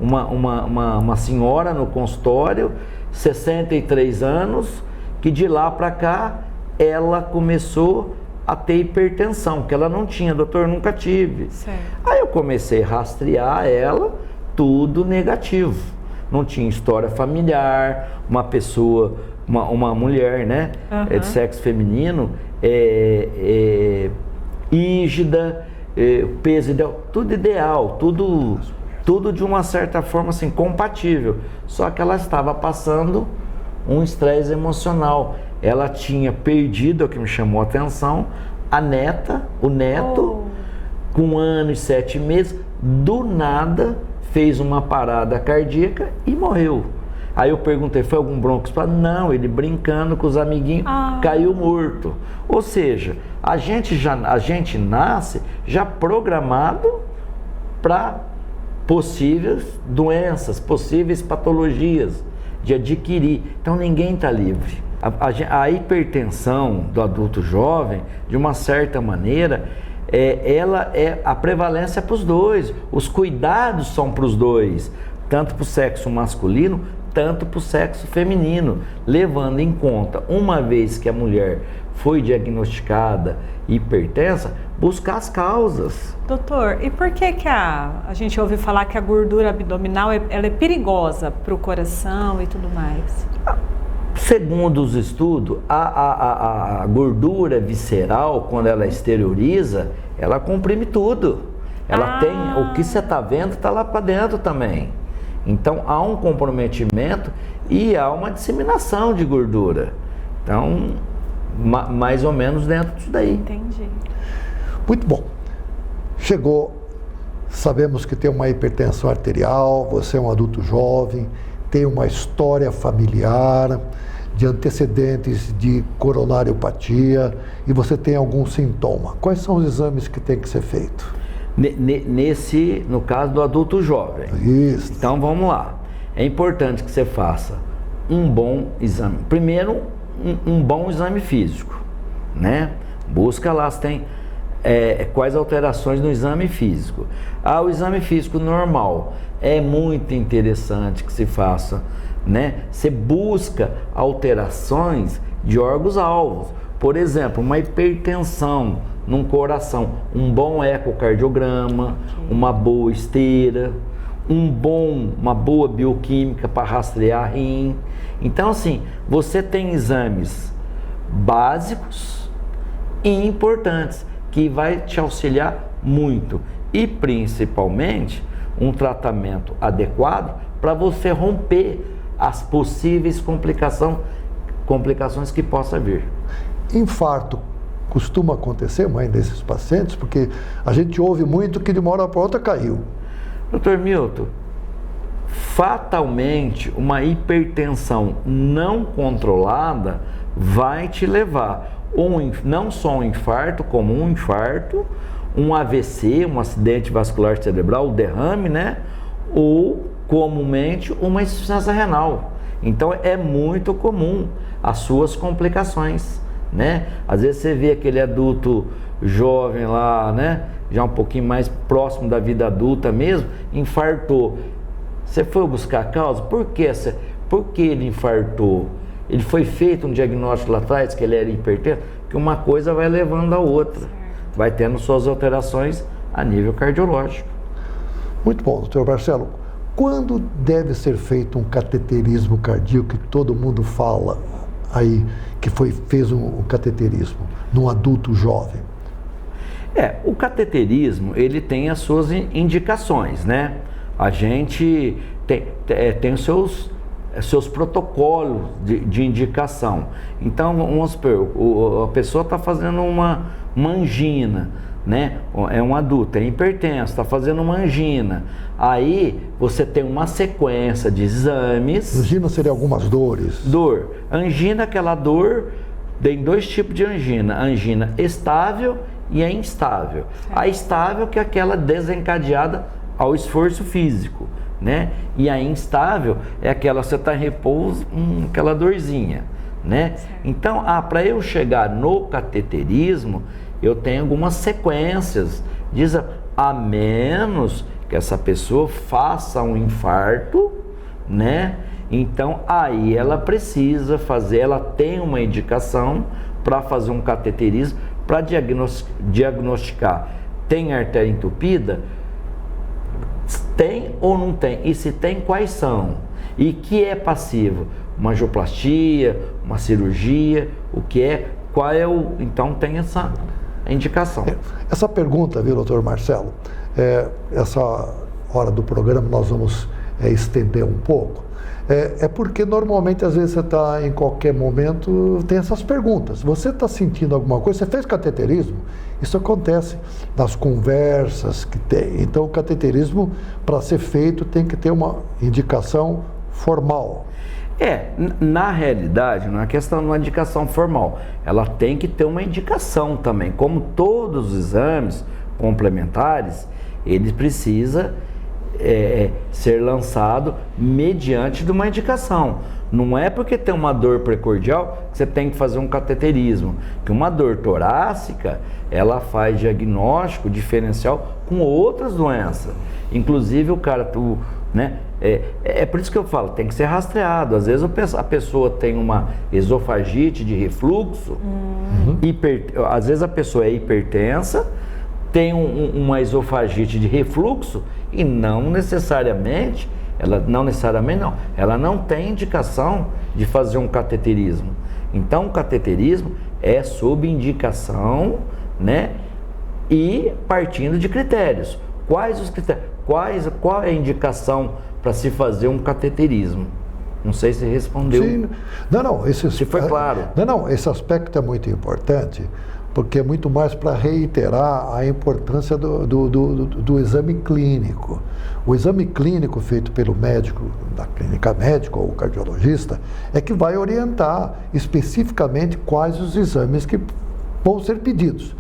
uma senhora no consultório, 63 anos, que de lá para cá ela começou a ter hipertensão, que ela não tinha, doutor, nunca tive. Certo. Aí eu comecei a rastrear ela, tudo negativo. Não tinha história familiar, uma pessoa, uma mulher, né, de sexo feminino, rígida, peso ideal, tudo ideal, tudo de uma certa forma assim, compatível. Só que ela estava passando um estresse emocional. Ela tinha perdido, é o que me chamou a atenção, o neto, com 1 ano e 7 meses, do nada fez uma parada cardíaca e morreu. Aí eu perguntei, foi algum broncoespasmo? Não, ele brincando com os amiguinhos, caiu morto. Ou seja, a gente nasce já programado para possíveis doenças, possíveis patologias de adquirir. Então ninguém está livre. A hipertensão do adulto jovem, de uma certa maneira, a prevalência é para os dois. Os cuidados são para os dois, tanto para o sexo masculino, tanto para o sexo feminino, levando em conta, uma vez que a mulher foi diagnosticada hipertensa, buscar as causas. Doutor, e por que a gente ouve falar que a gordura abdominal ela é perigosa para o coração e tudo mais? Segundo os estudos, a gordura visceral, quando ela exterioriza, ela comprime tudo. Ela tem, o que você está vendo está lá para dentro também. Então há um comprometimento e há uma disseminação de gordura. Então mais ou menos dentro disso daí. Entendi. Muito bom. Chegou, sabemos que tem uma hipertensão arterial, você é um adulto jovem, tem uma história familiar de antecedentes de coronariopatia e você tem algum sintoma. Quais são os exames que tem que ser feito? No caso do adulto jovem. Isso. Então vamos lá. É importante que você faça um bom exame. Primeiro, um bom exame físico, né? Busca lá se tem quais alterações no exame físico. O exame físico normal é muito interessante que se faça, né? Você busca alterações de órgãos-alvos. Por exemplo, uma hipertensão num coração, um bom ecocardiograma, uma boa esteira, uma boa bioquímica para rastrear rim. Então, assim, você tem exames básicos e importantes que vai te auxiliar muito e principalmente um tratamento adequado para você romper as possíveis complicações que possa vir. Infarto costuma acontecer mais desses pacientes, porque a gente ouve muito que de uma hora para outra caiu. Dr. Milton, fatalmente uma hipertensão não controlada vai te levar não só um infarto, como um infarto, um AVC, um acidente vascular cerebral, um derrame, né? Ou comumente uma insuficiência renal. Então é muito comum as suas complicações, né? Às vezes você vê aquele adulto jovem lá, né? Já um pouquinho mais próximo da vida adulta mesmo, infartou. Você foi buscar a causa? Por que ele infartou? Ele foi feito um diagnóstico lá atrás que ele era hipertenso? Que uma coisa vai levando a outra. Vai tendo suas alterações a nível cardiológico. Muito bom, doutor Marcelo. Quando deve ser feito um cateterismo cardíaco, que todo mundo fala aí, que fez um cateterismo num adulto jovem? O cateterismo, ele tem as suas indicações, né? A gente tem os seus protocolos de indicação. Então, vamos supor, a pessoa está fazendo uma angina, né? É um adulto, é hipertenso, está fazendo uma angina. Aí, você tem uma sequência de exames. Angina seria algumas dores? Angina, aquela dor, tem dois tipos de angina. Angina estável e a instável. A estável que é aquela desencadeada ao esforço físico, né? E a instável é aquela, você está em repouso, aquela dorzinha, né? Então, para eu chegar no cateterismo, eu tenho algumas sequências, a menos que essa pessoa faça um infarto, né? Então, aí ela precisa fazer, ela tem uma indicação para fazer um cateterismo, para diagnosticar, tem artéria entupida? Tem ou não tem? E se tem, quais são? E que é passivo? Uma angioplastia, uma cirurgia, então tem essa indicação. Essa pergunta, viu, doutor Marcelo, essa hora do programa nós vamos estender um pouco, porque normalmente às vezes você está em qualquer momento, tem essas perguntas. Você está sentindo alguma coisa? Você fez cateterismo? Isso acontece nas conversas que tem. Então o cateterismo, para ser feito, tem que ter uma indicação formal. Na realidade, não é questão de uma indicação formal, ela tem que ter uma indicação também. Como todos os exames complementares, ele precisa ser lançado mediante de uma indicação. Não é porque tem uma dor precordial que você tem que fazer um cateterismo. Que uma dor torácica, ela faz diagnóstico diferencial com outras doenças. Inclusive o cara, né? É por isso que eu falo, tem que ser rastreado. Às vezes a pessoa tem uma esofagite de refluxo, às vezes a pessoa é hipertensa, tem uma esofagite de refluxo e ela não tem indicação de fazer um cateterismo. Então o cateterismo é sob indicação, né? E partindo de critérios. Quais os critérios? Qual é a indicação para se fazer um cateterismo? Não sei se respondeu. Sim. Se foi claro. Esse aspecto é muito importante, porque é muito mais para reiterar a importância do exame clínico. O exame clínico feito pelo médico, da clínica médica ou cardiologista, é que vai orientar especificamente quais os exames que vão ser pedidos.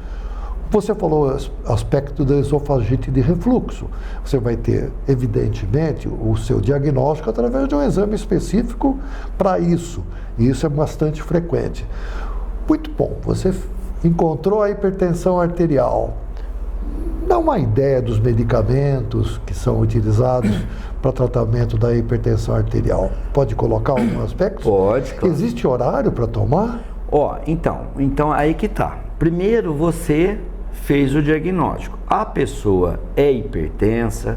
Você falou aspecto da esofagite de refluxo. Você vai ter, evidentemente, o seu diagnóstico através de um exame específico para isso. E isso é bastante frequente. Muito bom, você encontrou a hipertensão arterial. Dá uma ideia dos medicamentos que são utilizados para tratamento da hipertensão arterial. Pode colocar algum aspecto? Pode, claro. Existe horário para tomar? Então aí que tá. Primeiro você fez o diagnóstico. A pessoa é hipertensa,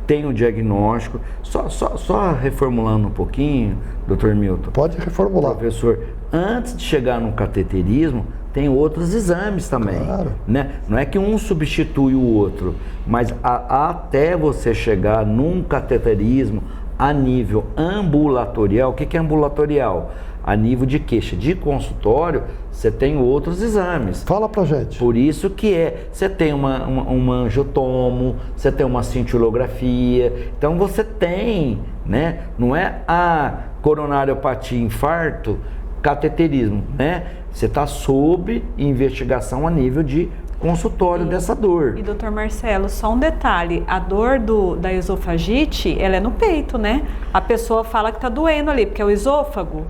tem o diagnóstico. Só reformulando um pouquinho, Dr. Milton. Pode reformular. Professor, antes de chegar no cateterismo, tem outros exames também. Claro. Né? Não é que um substitui o outro, mas até você chegar num cateterismo a nível ambulatorial. O que é ambulatorial? A nível de queixa de consultório, você tem outros exames. Fala pra gente. Por isso que você tem uma angiotomo, você tem uma cintilografia. Então você tem, né? Não é a coronariopatia, infarto, cateterismo, né? Você está sob investigação a nível de consultório dessa dor. E doutor Marcelo, só um detalhe, a dor da esofagite, ela é no peito, né? A pessoa fala que está doendo ali, porque é o esôfago.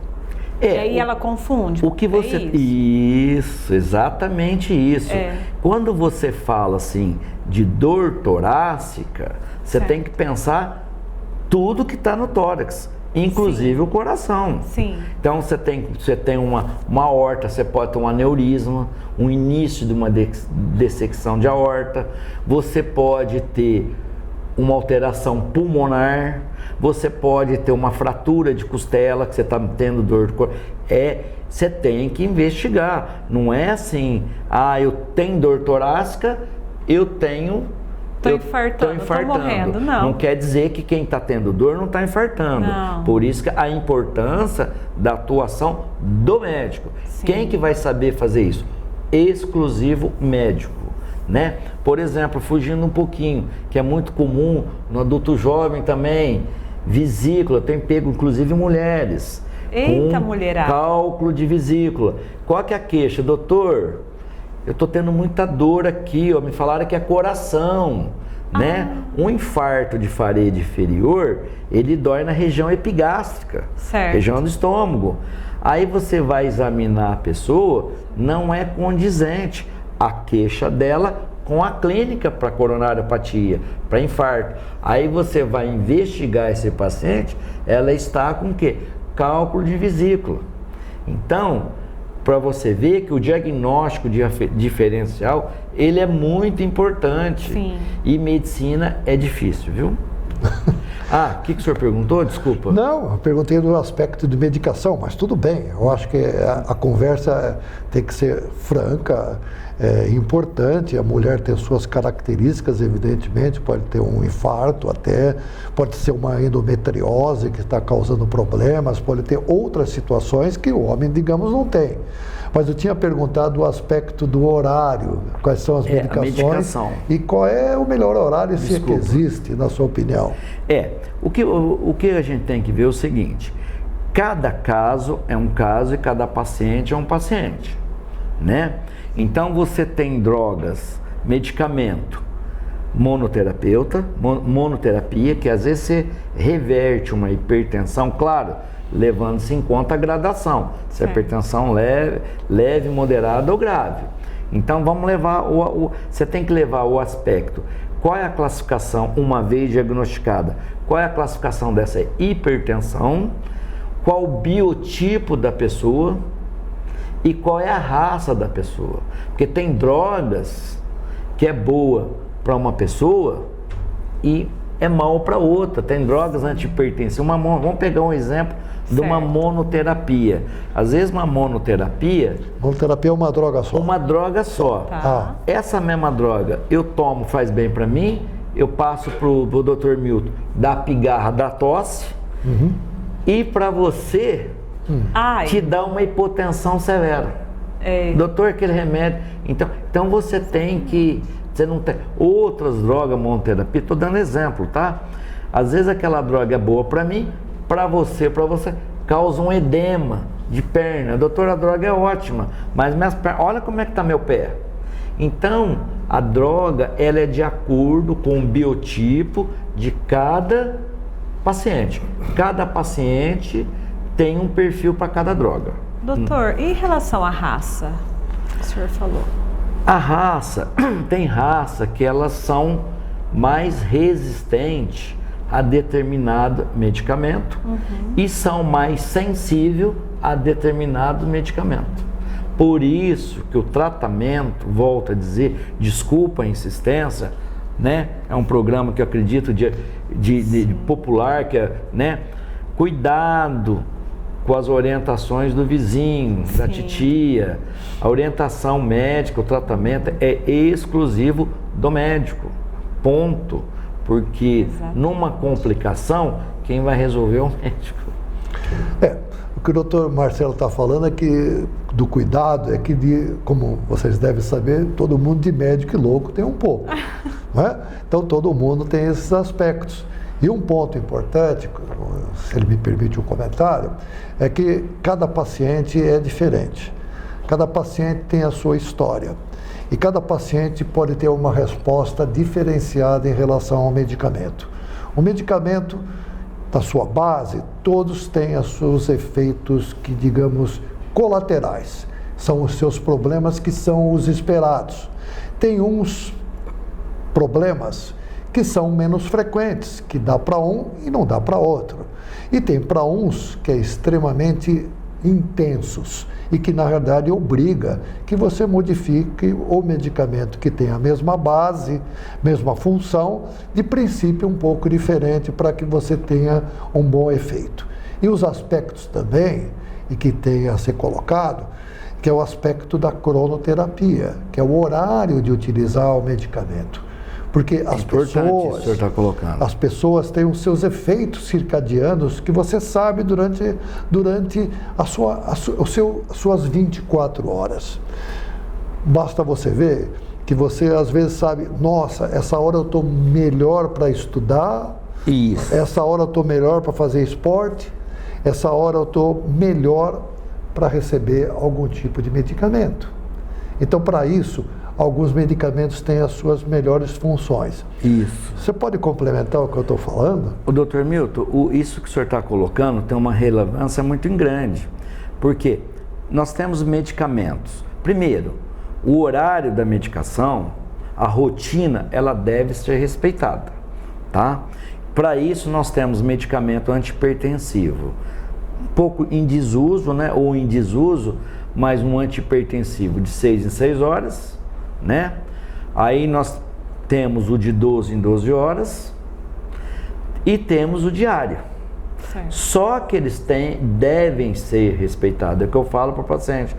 E aí ela confunde. O que você... Isso, exatamente isso. Quando você fala assim de dor torácica, você tem que pensar tudo que está no tórax, inclusive o coração. Sim. Então você tem uma aorta, você pode ter um aneurisma, um início de uma dessecção de aorta, você pode ter uma alteração pulmonar, você pode ter uma fratura de costela, que você está tendo dor do corpo. Você tem que investigar. Não é assim, eu tenho dor torácica, eu tenho... Estou infartando, estou morrendo, não. Não quer dizer que quem está tendo dor não está infartando. Não. Por isso que a importância da atuação do médico. Sim. Quem que vai saber fazer isso? Exclusivo médico, né? Por exemplo, fugindo um pouquinho, que é muito comum no adulto jovem também, vesícula, tem pego inclusive mulheres. Eita, com mulherada. Cálculo de vesícula. Qual que é a queixa? Doutor, eu estou tendo muita dor aqui, me falaram que é coração, né? Um infarto de parede inferior, ele dói na região epigástrica, certo. Região do estômago. Aí você vai examinar a pessoa, não é condizente a queixa dela com a clínica para coronariopatia, para infarto. Aí você vai investigar esse paciente, ela está com o quê? Cálculo de vesícula. Então, para você ver que o diagnóstico diferencial, ele é muito importante. Sim. E medicina é difícil, viu? O que o senhor perguntou? Desculpa. Não, eu perguntei do aspecto de medicação, mas tudo bem. Eu acho que a conversa tem que ser franca, importante. A mulher tem suas características, evidentemente, pode ter um infarto até, pode ser uma endometriose que está causando problemas, pode ter outras situações que o homem, digamos, não tem. Mas eu tinha perguntado o aspecto do horário, quais são as medicações e qual é o melhor horário, se é que existe, na sua opinião. O que a gente tem que ver é o seguinte, cada caso é um caso e cada paciente é um paciente, né? Então você tem drogas, medicamento, monoterapia, que às vezes você reverte uma hipertensão, claro, levando-se em conta a gradação, se é hipertensão leve, moderada ou grave. Então vamos levar, você tem que levar o aspecto, qual é a classificação, uma vez diagnosticada, qual é a classificação dessa hipertensão, qual o biotipo da pessoa e qual é a raça da pessoa. Porque tem drogas que é boa para uma pessoa e é mal para outra. Tem drogas antihipertensivas. Vamos pegar um exemplo de uma monoterapia. Às vezes uma monoterapia... Monoterapia é uma droga só? Uma droga só. Tá. Essa mesma droga eu tomo, faz bem para mim, eu passo pro Dr. Milton da pigarra da tosse, e para você te dá uma hipotensão severa. Doutor, aquele remédio. Então você tem que... Você não tem outras drogas, monoterapia, estou dando exemplo, tá? Às vezes aquela droga é boa para mim, para você, causa um edema de perna. Doutor, a droga é ótima, mas minhas pernas, olha como é que está meu pé. Então, a droga, ela é de acordo com o biotipo de cada paciente. Cada paciente tem um perfil para cada droga. Doutor, e em relação à raça, que o senhor falou? A raça, tem raça que elas são mais resistentes a determinado medicamento e são mais sensíveis a determinado medicamento. Por isso que o tratamento, volto a dizer, desculpa a insistência, né? É um programa que eu acredito de popular, que é, né? Cuidado com as orientações do vizinho, da titia. A orientação médica, o tratamento é exclusivo do médico, ponto. Porque numa complicação, quem vai resolver é o médico. O que o doutor Marcelo está falando é que do cuidado, é que, como vocês devem saber, todo mundo de médico e louco tem um pouco. Né? Então todo mundo tem esses aspectos. E um ponto importante, se ele me permite um comentário, é que cada paciente é diferente. Cada paciente tem a sua história. E cada paciente pode ter uma resposta diferenciada em relação ao medicamento. O medicamento, na sua base, todos têm os seus efeitos que, digamos, colaterais. São os seus problemas que são os esperados. Tem uns problemas que são menos frequentes, que dá para um e não dá para outro. E tem para uns que é extremamente intensos e que, na verdade, obriga que você modifique o medicamento que tem a mesma base, mesma função, de princípio um pouco diferente para que você tenha um bom efeito. E os aspectos também, e que tem a ser colocado, que é o aspecto da cronoterapia, que é o horário de utilizar o medicamento. Porque as pessoas têm os seus efeitos circadianos que você sabe durante as suas 24 horas. Basta você ver que você às vezes sabe, nossa, essa hora eu estou melhor para estudar, essa hora eu estou melhor para fazer esporte, essa hora eu estou melhor para receber algum tipo de medicamento. Então, para isso, alguns medicamentos têm as suas melhores funções. Isso. Você pode complementar o que eu estou falando? O Dr. Milton, isso que o senhor está colocando tem uma relevância muito grande. Porque nós temos medicamentos. Primeiro, o horário da medicação, a rotina, ela deve ser respeitada, tá? Para isso, nós temos medicamento antihipertensivo. Um pouco em desuso, né? Ou em desuso, mas um antihipertensivo de 6 em 6 horas, né? Aí nós temos o de 12 em 12 horas e temos o diário. Certo. Só que eles devem ser respeitados. É o que eu falo para o paciente.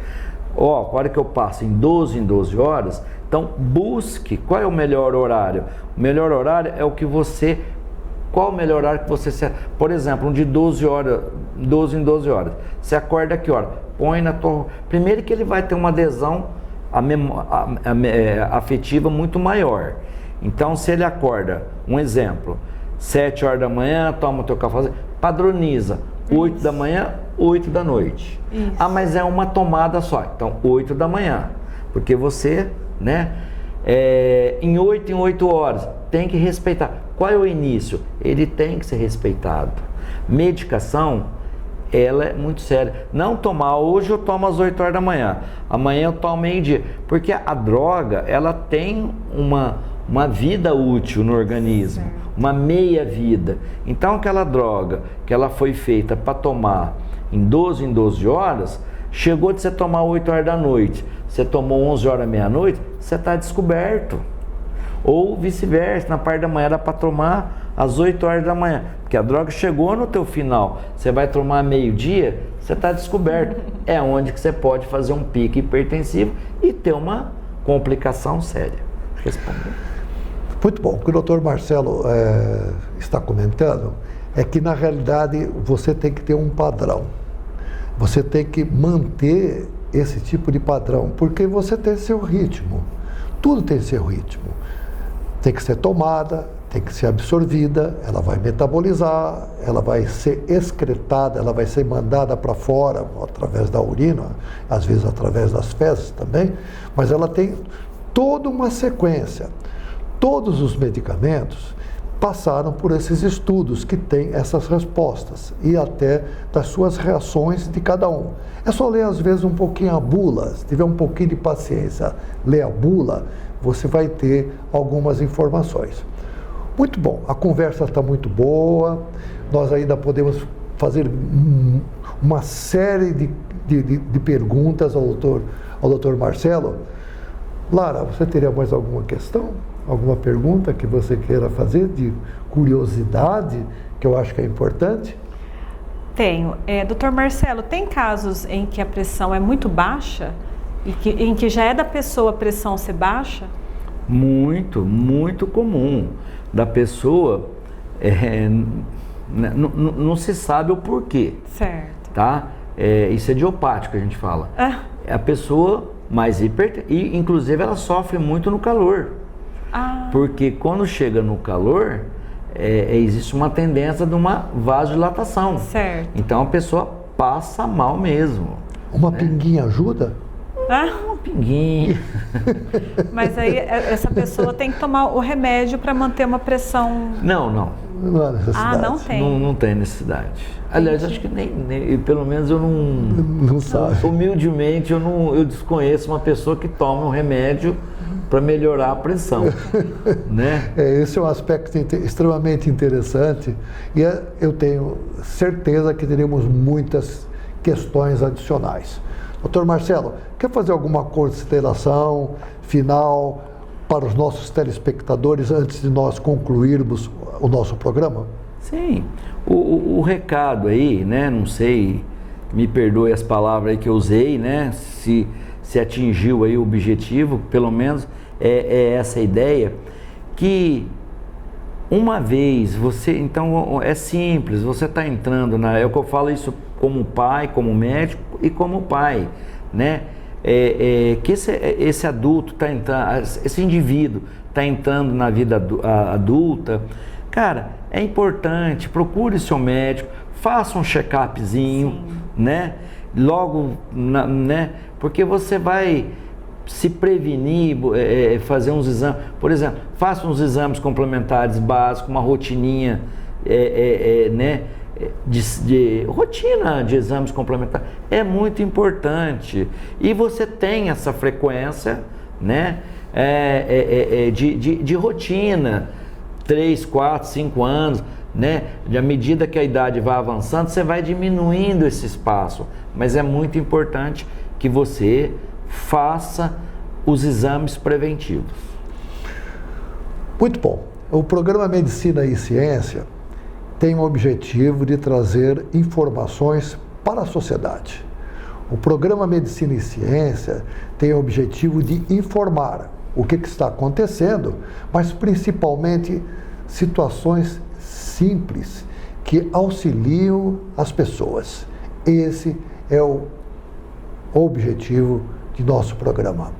A hora que eu passo em 12 horas, então busque qual é o melhor horário. O melhor horário é o que você... Qual o melhor horário que você... Por exemplo, um de 12 horas, 12 em 12 horas. Você acorda a que hora? Põe na tua... Primeiro que ele vai ter uma adesão afetiva muito maior. Então, se ele acorda, um exemplo, 7 horas da manhã, toma o teu café, padroniza, 8 da manhã, 8 da noite. Isso. Mas é uma tomada só, então 8 da manhã, porque você, né, em 8 horas, tem que respeitar. Qual é o início? Ele tem que ser respeitado. Medicação, ela é muito séria. Não tomar, hoje eu tomo às 8 horas da manhã, amanhã eu tomo meio-dia, porque a droga, ela tem uma vida útil no organismo, uma meia vida. Então aquela droga que ela foi feita para tomar em 12 horas, chegou de você tomar 8 horas da noite, você tomou 11 horas meia-noite, você está descoberto. Ou vice-versa, na parte da manhã era para tomar às 8 horas da manhã, porque a droga chegou no teu final, você vai tomar meio-dia, você está descoberto. É onde que você pode fazer um pico hipertensivo e ter uma complicação séria. Respondendo. Muito bom. O que o doutor Marcelo está comentando é que na realidade você tem que ter um padrão. Você tem que manter esse tipo de padrão, porque você tem seu ritmo. Tudo tem seu ritmo. Tem que ser tomada, tem que ser absorvida, ela vai metabolizar, ela vai ser excretada, ela vai ser mandada para fora através da urina, às vezes através das fezes também, mas ela tem toda uma sequência. Todos os medicamentos passaram por esses estudos que têm essas respostas e até das suas reações de cada um. É só ler às vezes um pouquinho a bula, se tiver um pouquinho de paciência, ler a bula, você vai ter algumas informações. Muito bom, a conversa está muito boa, nós ainda podemos fazer uma série de perguntas ao doutor Marcelo. Lara, você teria mais alguma questão? Alguma pergunta que você queira fazer de curiosidade, que eu acho que é importante? Tenho. Doutor Marcelo, tem casos em que a pressão é muito baixa e em que já é da pessoa a pressão ser baixa? Muito comum. Da pessoa, não se sabe o porquê. Certo. Tá? Isso é idiopático, a gente fala. A pessoa mais e inclusive ela sofre muito no calor. Porque quando chega no calor, existe uma tendência de uma vasodilatação. Certo. Então a pessoa passa mal mesmo. Uma pinguinha ajuda? Um pinguinho. Mas aí essa pessoa tem que tomar o remédio para manter uma pressão... Não. Não há necessidade. Não tem? Não tem necessidade. Aliás, acho que nem pelo menos eu não sabe. Humildemente, eu desconheço uma pessoa que toma um remédio para melhorar a pressão, né? Esse é um aspecto extremamente interessante e eu tenho certeza que teremos muitas questões adicionais. Doutor Marcelo, quer fazer alguma consideração final para os nossos telespectadores antes de nós concluirmos o nosso programa? Sim, o recado aí, né, não sei, me perdoe as palavras aí que eu usei, né, se atingiu aí o objetivo, pelo menos é essa ideia, que uma vez você, então é simples, você está entrando é o que eu falo isso como pai, como médico e como pai, né, que esse adulto está entrando, esse indivíduo está entrando na vida adulta, cara, é importante, procure seu médico, faça um check-upzinho, né, logo, né, porque você vai se prevenir, fazer uns exames, por exemplo, faça uns exames complementares básicos, uma rotininha, né, de rotina de exames complementares, é muito importante, e você tem essa frequência, né, de rotina, 3, 4, 5 anos, né, à medida que a idade vai avançando, você vai diminuindo esse espaço, mas é muito importante que você faça os exames preventivos. Muito bom. O programa Medicina e Ciência tem o objetivo de trazer informações para a sociedade. O programa Medicina e Ciência tem o objetivo de informar o que está acontecendo, mas principalmente situações simples que auxiliam as pessoas. Esse é o objetivo de nosso programa.